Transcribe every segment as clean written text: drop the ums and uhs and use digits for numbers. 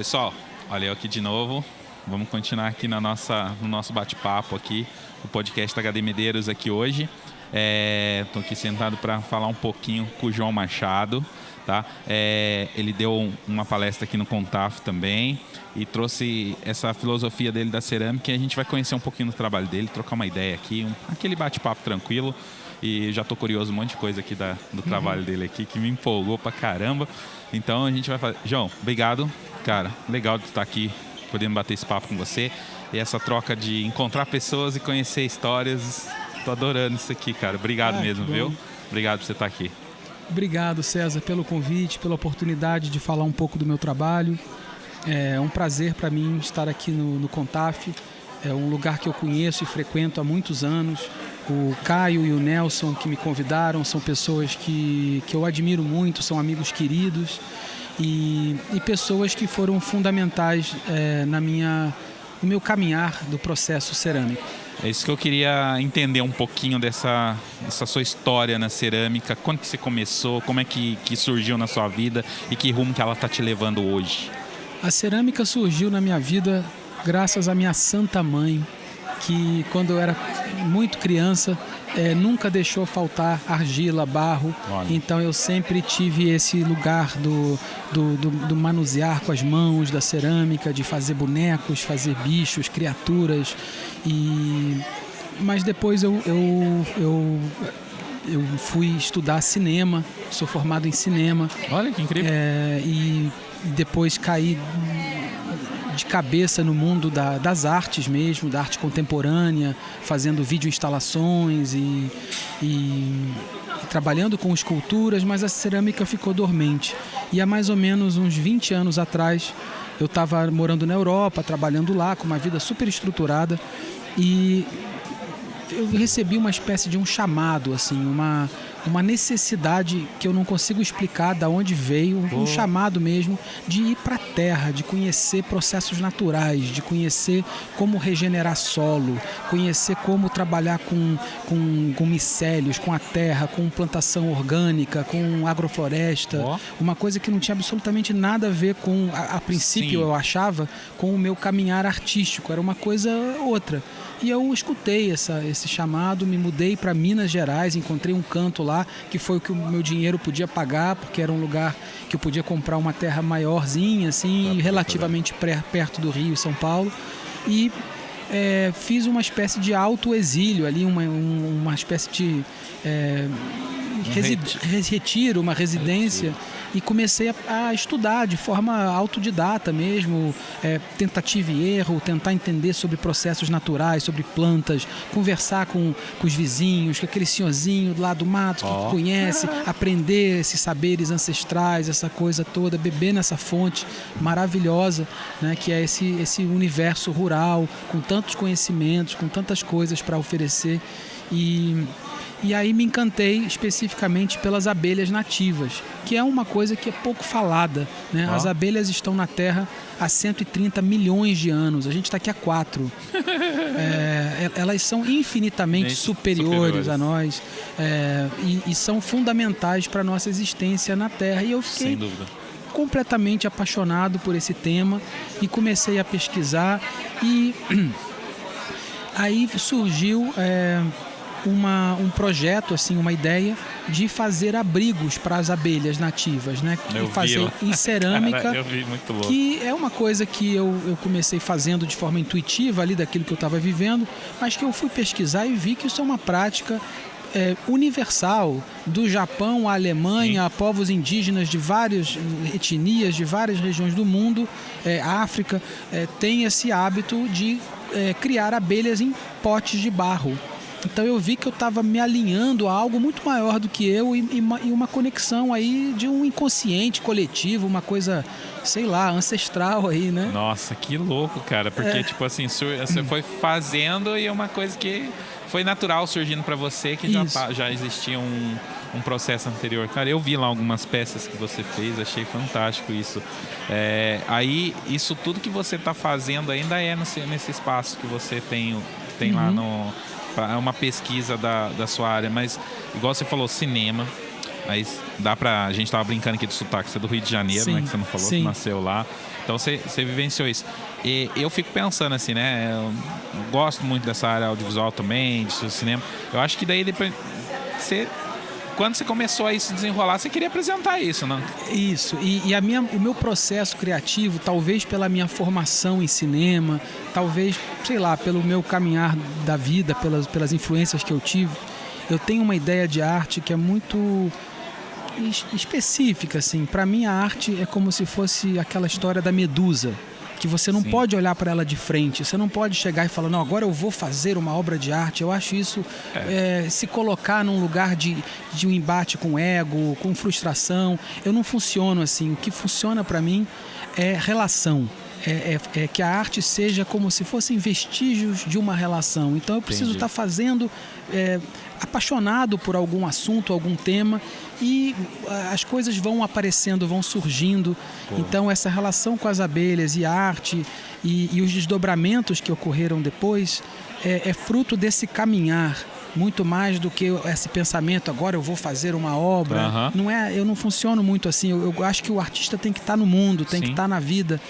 Pessoal, olha eu aqui de novo. Vamos continuar aqui no nosso bate-papo aqui, o podcast da HD Medeiros aqui hoje. Estou aqui sentado para falar um pouquinho com o João Machado, tá? Ele deu uma palestra aqui no Contaf também e trouxe essa filosofia dele da cerâmica, e a gente vai conhecer um pouquinho do trabalho dele, trocar uma ideia aqui, aquele bate-papo tranquilo. E já tô curioso, um monte de coisa aqui do trabalho dele aqui, que me empolgou pra caramba. Então a gente vai fazer... João, obrigado, cara. Legal de estar aqui, podendo bater esse papo com você. E essa troca de encontrar pessoas e conhecer histórias. Tô adorando isso aqui, cara. Obrigado mesmo, viu? Obrigado por você estar aqui. Obrigado, César, pelo convite, pela oportunidade de falar um pouco do meu trabalho. É um prazer para mim estar aqui no Contaf. É um lugar que eu conheço e frequento há muitos anos. O Caio e o Nelson, que me convidaram, são pessoas que eu admiro muito, são amigos queridos e pessoas que foram fundamentais no meu caminhar do processo cerâmico. É isso que eu queria entender um pouquinho dessa sua história na cerâmica. Quando que você começou, como é que surgiu na sua vida e que rumo que ela está te levando hoje? A cerâmica surgiu na minha vida graças à minha santa mãe, que quando eu era muito criança nunca deixou faltar argila, barro. Olha. Então eu sempre tive esse lugar do manusear com as mãos, da cerâmica, de fazer bonecos, fazer bichos, criaturas. Mas depois eu fui estudar cinema, sou formado em cinema. Olha que incrível. E depois caí de cabeça no mundo das artes mesmo, da arte contemporânea, fazendo videoinstalações e trabalhando com esculturas, mas a cerâmica ficou dormente. E há mais ou menos uns 20 anos atrás, eu estava morando na Europa, trabalhando lá, com uma vida super estruturada, e eu recebi uma espécie de um chamado, assim, uma necessidade que eu não consigo explicar de onde veio, um chamado mesmo de ir para a terra, de conhecer processos naturais, de conhecer como regenerar solo, conhecer como trabalhar com micélios, com a terra, com plantação orgânica, com agrofloresta, uma coisa que não tinha absolutamente nada a ver com, a princípio. Sim. Eu achava, com o meu caminhar artístico, era uma coisa outra. E eu escutei esse chamado, me mudei para Minas Gerais, encontrei um canto lá, que foi o que o meu dinheiro podia pagar, porque era um lugar que eu podia comprar uma terra maiorzinha, assim, relativamente perto do Rio e São Paulo. E fiz uma espécie de autoexílio ali, uma espécie de retiro, uma residência. E comecei a estudar de forma autodidata mesmo, tentativa e erro, tentar entender sobre processos naturais, sobre plantas, conversar com os vizinhos, com aquele senhorzinho lá do mato que conhece, aprender esses saberes ancestrais, essa coisa toda, beber nessa fonte maravilhosa, né, que é esse universo rural, com tantos conhecimentos, com tantas coisas para oferecer. E aí me encantei especificamente pelas abelhas nativas, que é uma coisa que é pouco falada, né? As abelhas estão na Terra há 130 milhões de anos, a gente está aqui há 4. Elas são infinitamente superiores a nós e são fundamentais para a nossa existência na Terra. E eu fiquei completamente apaixonado por esse tema e comecei a pesquisar e aí surgiu um projeto, assim, uma ideia de fazer abrigos para as abelhas nativas, né? Fazer em cerâmica. Cara, eu vi, muito louco. Que é uma coisa que eu comecei fazendo de forma intuitiva ali daquilo que eu estava vivendo, mas que eu fui pesquisar e vi que isso é uma prática universal, do Japão à Alemanha, a povos indígenas de várias etnias, de várias regiões do mundo, África, tem esse hábito de criar abelhas em potes de barro. Então eu vi que eu estava me alinhando a algo muito maior do que eu e uma conexão aí de um inconsciente coletivo, uma coisa, sei lá, ancestral aí, né? Nossa, que louco, cara, porque tipo assim, você foi fazendo e é uma coisa que foi natural surgindo para você, que já existia um processo anterior. Cara, eu vi lá algumas peças que você fez, achei fantástico isso. Aí, isso tudo que você está fazendo ainda nesse espaço que você tem lá no... É uma pesquisa da sua área, mas igual você falou, cinema, Aí dá pra... A gente tava brincando aqui do sotaque, você é do Rio de Janeiro, Sim, né? Que você não falou, sim. que nasceu lá. Então você vivenciou isso. E eu fico pensando assim, né? Eu gosto muito dessa área audiovisual também, de cinema. Eu acho que daí depois quando você começou a se desenrolar, você queria apresentar isso, não? Isso. E o meu processo criativo, talvez pela minha formação em cinema, talvez, sei lá, pelo meu caminhar da vida, pelas influências que eu tive, eu tenho uma ideia de arte que é muito específica, assim. Para mim, a arte é como se fosse aquela história da medusa, que você não pode olhar para ela de frente, você não pode chegar e falar, não, agora eu vou fazer uma obra de arte. Eu acho isso se colocar num lugar de um embate com ego, com frustração. Eu não funciono assim. O que funciona para mim é relação. É que a arte seja como se fossem vestígios de uma relação. Então eu preciso estar fazendo, apaixonado por algum assunto, algum tema, e as coisas vão aparecendo, vão surgindo. Então essa relação com as abelhas e a arte e os desdobramentos que ocorreram depois é fruto desse caminhar, muito mais do que esse pensamento, agora eu vou fazer uma obra. Não é, eu não funciono muito assim. Eu acho que o artista tem que estar no mundo, tem que estar na vida.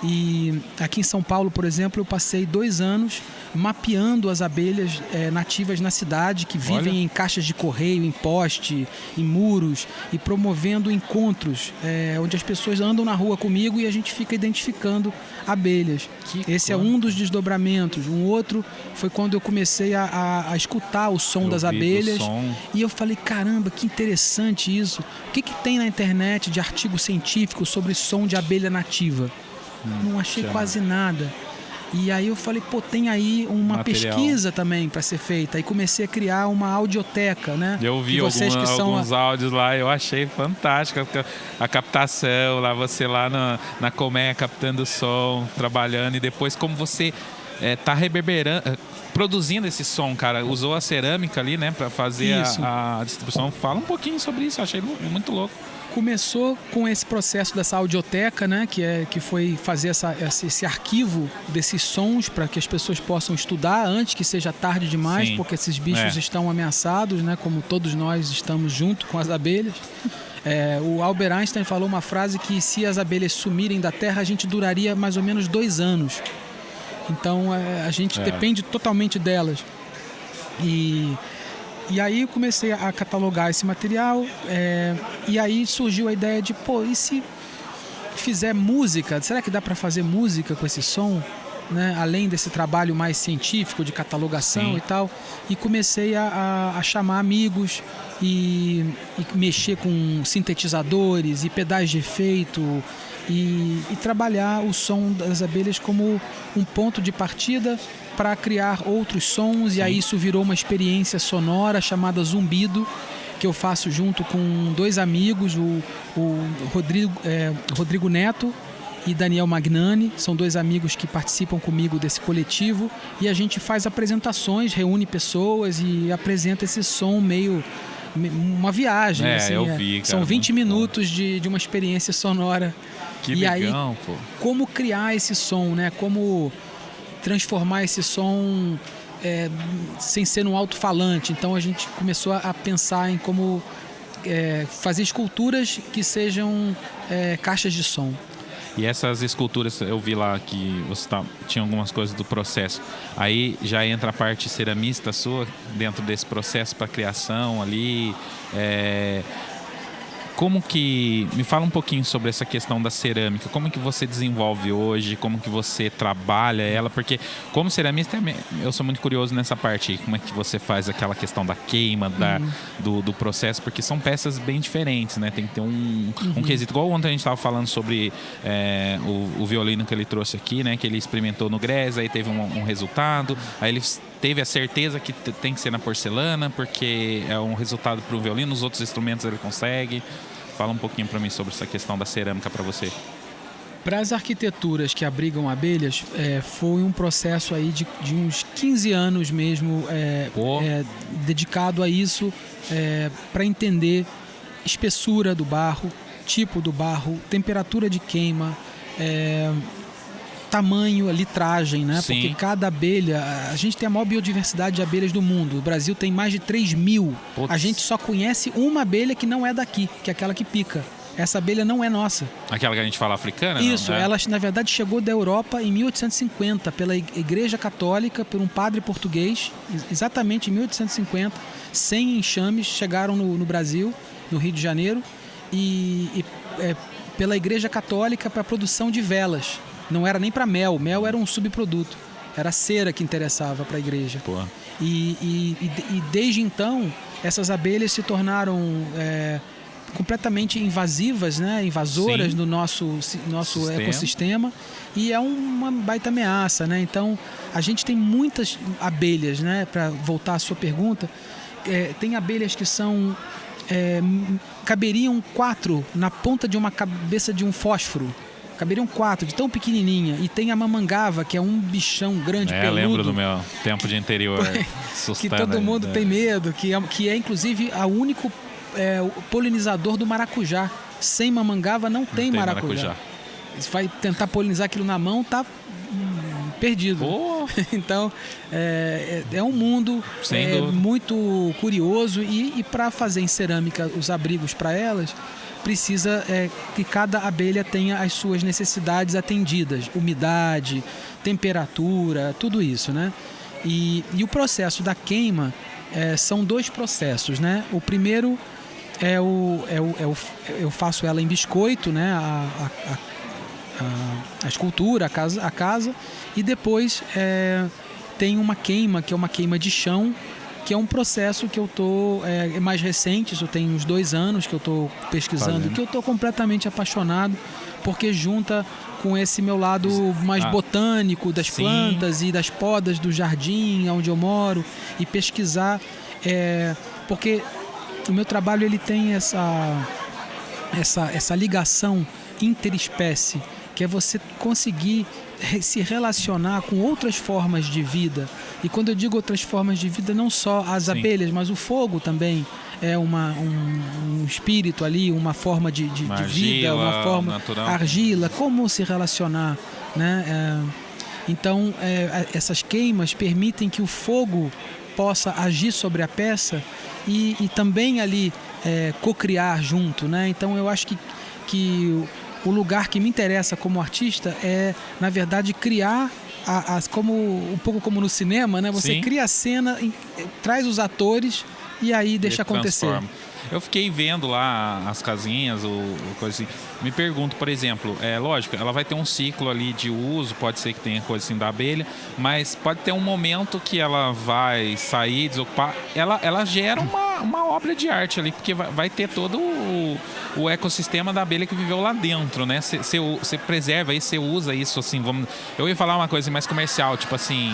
E aqui em São Paulo, por exemplo, eu passei 2 anos mapeando as abelhas nativas na cidade, que vivem em caixas de correio, em poste, em muros, e promovendo encontros onde as pessoas andam na rua comigo e a gente fica identificando abelhas. Esse é um dos desdobramentos. Um outro foi quando eu comecei a escutar o som das abelhas. E eu falei, caramba, que interessante isso. O que tem na internet de artigo científico sobre som de abelha nativa? Não achei quase nada. E aí eu falei, tem aí uma pesquisa também para ser feita. E comecei a criar uma audioteca, né? Eu vi alguns áudios lá, eu achei fantástico a captação, lá você lá na colmeia captando o som, trabalhando, e depois como você tá reverberando, produzindo esse som, cara. Usou a cerâmica ali, né, para fazer a distribuição. Fala um pouquinho sobre isso, eu achei muito louco. Começou com esse processo dessa audioteca, né, que foi fazer esse arquivo desses sons para que as pessoas possam estudar antes que seja tarde demais, porque esses bichos estão ameaçados, né, como todos nós estamos junto com as abelhas. O Albert Einstein falou uma frase que se as abelhas sumirem da Terra, a gente duraria mais ou menos 2 anos. Então a gente depende totalmente delas. E aí eu comecei a catalogar esse material, e aí surgiu a ideia de, e se fizer música? Será que dá para fazer música com esse som? Né? Além desse trabalho mais científico de catalogação e tal. E comecei a chamar amigos e mexer com sintetizadores e pedais de efeito e trabalhar o som das abelhas como um ponto de partida para criar outros sons. E aí isso virou uma experiência sonora chamada Zumbido, que eu faço junto com 2 amigos, o Rodrigo Neto e Daniel Magnani. São 2 amigos que participam comigo desse coletivo, e a gente faz apresentações, reúne pessoas e apresenta esse som meio uma viagem. Assim, eu vi, cara, são 20 minutos de uma experiência sonora. Que e legal, aí, como criar esse som, né? Como transformar esse som sem ser um alto-falante. Então a gente começou a pensar em como fazer esculturas que sejam caixas de som. E essas esculturas, eu vi lá que você tinha algumas coisas do processo. Aí já entra a parte ceramista sua dentro desse processo para criação ali. Como que... Me fala um pouquinho sobre essa questão da cerâmica. Como que você desenvolve hoje? Como que você trabalha ela? Porque como ceramista, eu sou muito curioso nessa parte aí. Como é que você faz aquela questão da queima, do processo? Porque são peças bem diferentes, né? Tem que ter um quesito. Igual ontem a gente estava falando sobre o violino que ele trouxe aqui, né? Que ele experimentou no Grés, aí teve um resultado. Aí ele teve a certeza que tem que ser na porcelana, porque é um resultado para o violino. Os outros instrumentos ele consegue. Fala um pouquinho para mim sobre essa questão da cerâmica para você. Para as arquiteturas que abrigam abelhas, foi um processo aí de uns 15 anos mesmo dedicado a isso, para entender espessura do barro, tipo do barro, temperatura de queima, tamanho, a litragem, né? Sim. Porque cada abelha... A gente tem a maior biodiversidade de abelhas do mundo. O Brasil tem mais de 3.000. Putz. A gente só conhece uma abelha que não é daqui, que é aquela que pica. Essa abelha não é nossa. Aquela que a gente fala africana? Isso, não, né? ela na verdade chegou da Europa em 1850, pela Igreja Católica, por um padre português, exatamente em 1850, 100 enxames chegaram no Brasil, no Rio de Janeiro, pela Igreja Católica para a produção de velas. Não era nem para mel, mel era um subproduto, era a cera que interessava para a igreja. Pô. E desde então, essas abelhas se tornaram completamente invasivas, né? Invasoras do nosso ecossistema, e é uma baita ameaça, né? Então, a gente tem muitas abelhas, né? Para voltar à sua pergunta, tem abelhas que são... caberiam 4 na ponta de uma cabeça de um fósforo. Caberiam 4, de tão pequenininha. E tem a mamangava, que é um bichão grande, peludo. Eu lembro do meu tempo de interior. Que todo mundo tem medo, que é inclusive o único polinizador do maracujá. Sem mamangava não tem maracujá. Você vai tentar polinizar aquilo na mão, tá perdido. Oh. Então, é um mundo muito curioso. E para fazer em cerâmica os abrigos para elas, precisa que cada abelha tenha as suas necessidades atendidas. Umidade, temperatura, tudo isso, né? E o processo da queima são 2 processos, né? O primeiro eu faço ela em biscoito, né? A escultura, a casa, e depois tem uma queima, que é uma queima de chão, que é um processo que eu estou mais recente, isso tem uns 2 anos que eu estou pesquisando, que eu estou completamente apaixonado, porque junta com esse meu lado mais botânico das plantas e das podas do jardim onde eu moro, e pesquisar, porque o meu trabalho ele tem essa ligação interespécie, que é você conseguir se relacionar com outras formas de vida. E quando eu digo outras formas de vida, não só as abelhas, mas o fogo também é um espírito ali, uma forma de vida, uma forma natural. Argila, como se relacionar, né? Então, essas queimas permitem que o fogo possa agir sobre a peça e também ali cocriar junto, né? Então, eu acho que o lugar que me interessa como artista é, na verdade, criar um pouco como no cinema, né? Você cria a cena, traz os atores e aí deixa acontecer. Transforma. Eu fiquei vendo lá as casinhas, coisa assim. Me pergunto, por exemplo, lógico, ela vai ter um ciclo ali de uso, pode ser que tenha coisa assim da abelha, mas pode ter um momento que ela vai sair, desocupar. Ela gera uma obra de arte ali, porque vai ter todo o ecossistema da abelha que viveu lá dentro, né? Você preserva isso, você usa isso, assim, eu ia falar uma coisa mais comercial, tipo assim...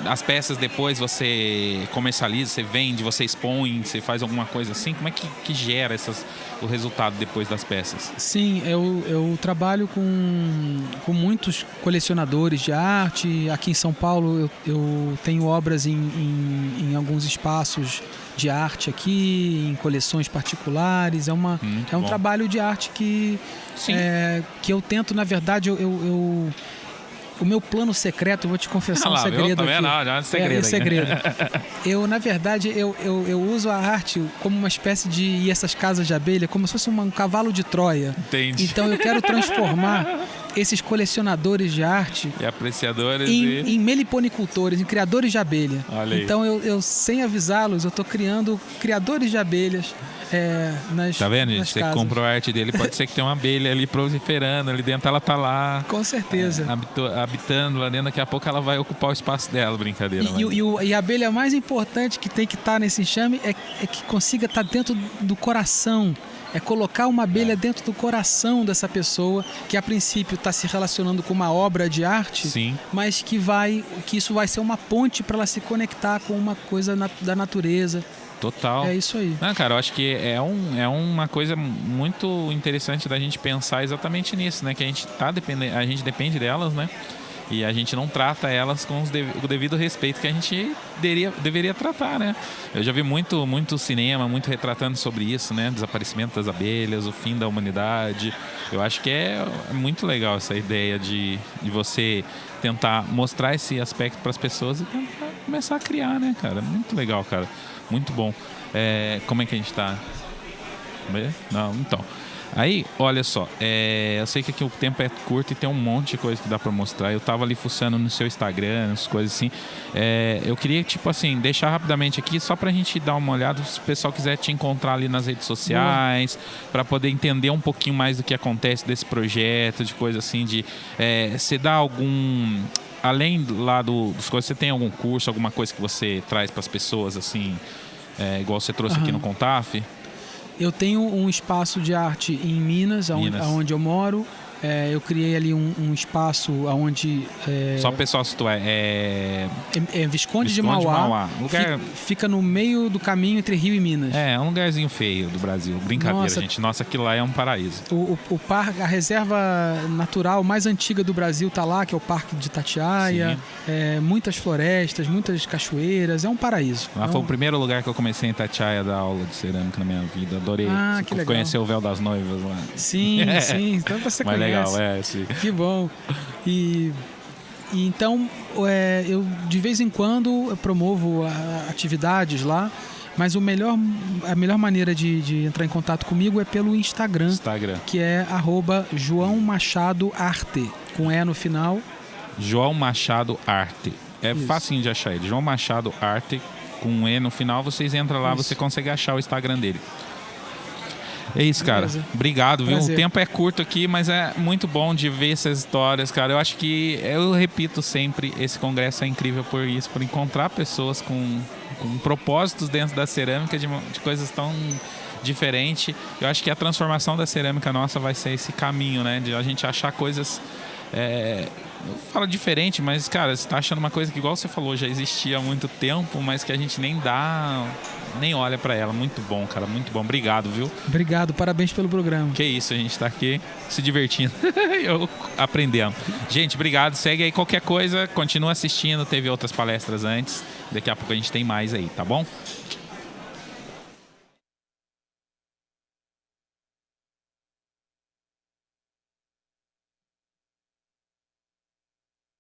As peças depois você comercializa, você vende, você expõe, você faz alguma coisa assim? Como é que gera o resultado depois das peças? Sim, eu trabalho com muitos colecionadores de arte. Aqui em São Paulo eu tenho obras em alguns espaços de arte aqui, em coleções particulares. É um trabalho de arte que eu tento, na verdade, o meu plano secreto, eu vou te confessar um segredo aqui. É segredo. Na verdade, eu uso a arte como uma espécie de essas casas de abelha, como se fosse um cavalo de Troia. Entendi. Então eu quero transformar esses colecionadores de arte e apreciadores em meliponicultores, em criadores de abelha. Olha aí. Então eu sem avisá-los, eu estou criando criadores de abelhas. Tá vendo, gente? Você comprou a arte dele, pode ser que tenha uma abelha ali proliferando ali dentro, ela tá lá. Com certeza. Habitando lá dentro, daqui a pouco ela vai ocupar o espaço dela, brincadeira. E a abelha mais importante que tem que estar nesse enxame é que consiga estar dentro do coração. É colocar uma abelha dentro do coração dessa pessoa, que a princípio está se relacionando com uma obra de arte, mas que isso vai ser uma ponte para ela se conectar com uma coisa da natureza. Total. É isso aí. Não, cara, eu acho que é uma coisa muito interessante da gente pensar exatamente nisso, né? Que a gente depende delas, né? e a gente não trata elas com o devido respeito que a gente deveria tratar, né? Eu já vi muito cinema, muito retratando sobre isso, né? Desaparecimento das abelhas, o fim da humanidade. Eu acho que é muito legal essa ideia de você tentar mostrar esse aspecto para as pessoas e tentar começar a criar, né, cara? Muito legal, cara. Muito bom. Como é que a gente tá? Não, então. Aí, olha só, eu sei que aqui o tempo é curto e tem um monte de coisa que dá pra mostrar. Eu tava ali fuçando no seu Instagram, as coisas assim. Eu queria, tipo assim, deixar rapidamente aqui só pra gente dar uma olhada, se o pessoal quiser te encontrar ali nas redes sociais, pra poder entender um pouquinho mais do que acontece desse projeto, de coisa assim, de você dá algum... Além lá dos coisas, você tem algum curso, alguma coisa que você traz pras pessoas, assim, igual você trouxe aqui no Contaf? Eu tenho um espaço de arte em Minas, onde eu moro. Eu criei ali um espaço onde... Só o pessoal situar, Visconde de Mauá. Lugar... Fica no meio do caminho entre Rio e Minas. É um lugarzinho feio do Brasil. Brincadeira, gente. Nossa, aquilo lá é um paraíso. A reserva natural mais antiga do Brasil está lá, que é o Parque de Itatiaia. Muitas florestas, muitas cachoeiras. É um paraíso. Lá foi o primeiro lugar que eu comecei em Itatiaia a dar aula de cerâmica na minha vida. Adorei. Que legal. Conhecer o Véu das Noivas lá. Sim. Então você Mas conhece. Legal, sim. Que bom. E então, eu de vez em quando eu promovo atividades lá, mas a melhor maneira de entrar em contato comigo é pelo Instagram. Que é @João Machado Arte, com E no final. João Machado Arte. Isso. Facinho de achar ele. João Machado Arte, com um E no final. Vocês entram lá, você consegue achar o Instagram dele. É isso, cara. Beleza. Obrigado, viu? Prazer. O tempo é curto aqui, mas é muito bom de ver essas histórias, cara. Eu acho que, eu repito sempre, esse congresso é incrível por isso, por encontrar pessoas com propósitos dentro da cerâmica, de coisas tão diferentes. Eu acho que a transformação da cerâmica nossa vai ser esse caminho, né? De a gente achar coisas... Eu falo diferente, mas, cara, você tá achando uma coisa que, igual você falou, já existia há muito tempo, mas que a gente nem olha pra ela. Muito bom, cara, muito bom. Obrigado, viu? Obrigado, parabéns pelo programa. Que isso, a gente tá aqui se divertindo. Eu aprendendo. Gente, obrigado. Segue aí qualquer coisa, continua assistindo. Teve outras palestras antes. Daqui a pouco a gente tem mais aí, tá bom?